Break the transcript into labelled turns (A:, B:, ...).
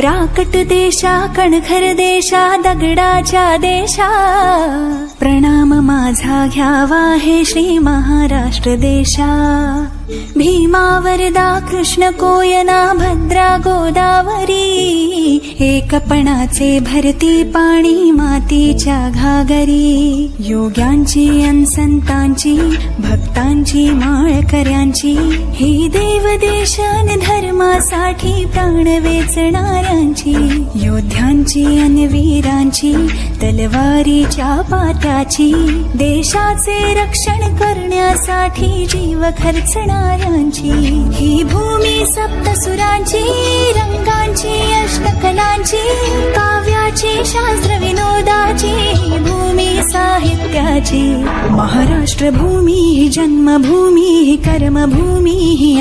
A: राकट देशा कणखर देशा दगडाच्या देशा प्रणाम माझा घ्यावा हे श्री महाराष्ट्र देशा। भीमा वरदा कृष्ण कोयना भद्रा गोदावरी एकपणाचे भरती पाणी मातीच्या घागरी। योग्यांची अन संतांची भक्तांची माळकऱ्यांची ही देवदेश अन धर्मासाठी प्राण वेचणाऱ्यांची। योद्ध्यांची अन वीरांची तलवारीच्या पाट्याची देशाचे रक्षण करण्यासाठी जीव खर्चणाऱ्यांची। ही भूमी सप्तसुरांची रंगांची अष्टकलांची काव्याची शास्त्र विनोदाची भूमी साहित्याची। महाराष्ट्र भूमी ही जन्मभूमी ही कर्मभूमी ही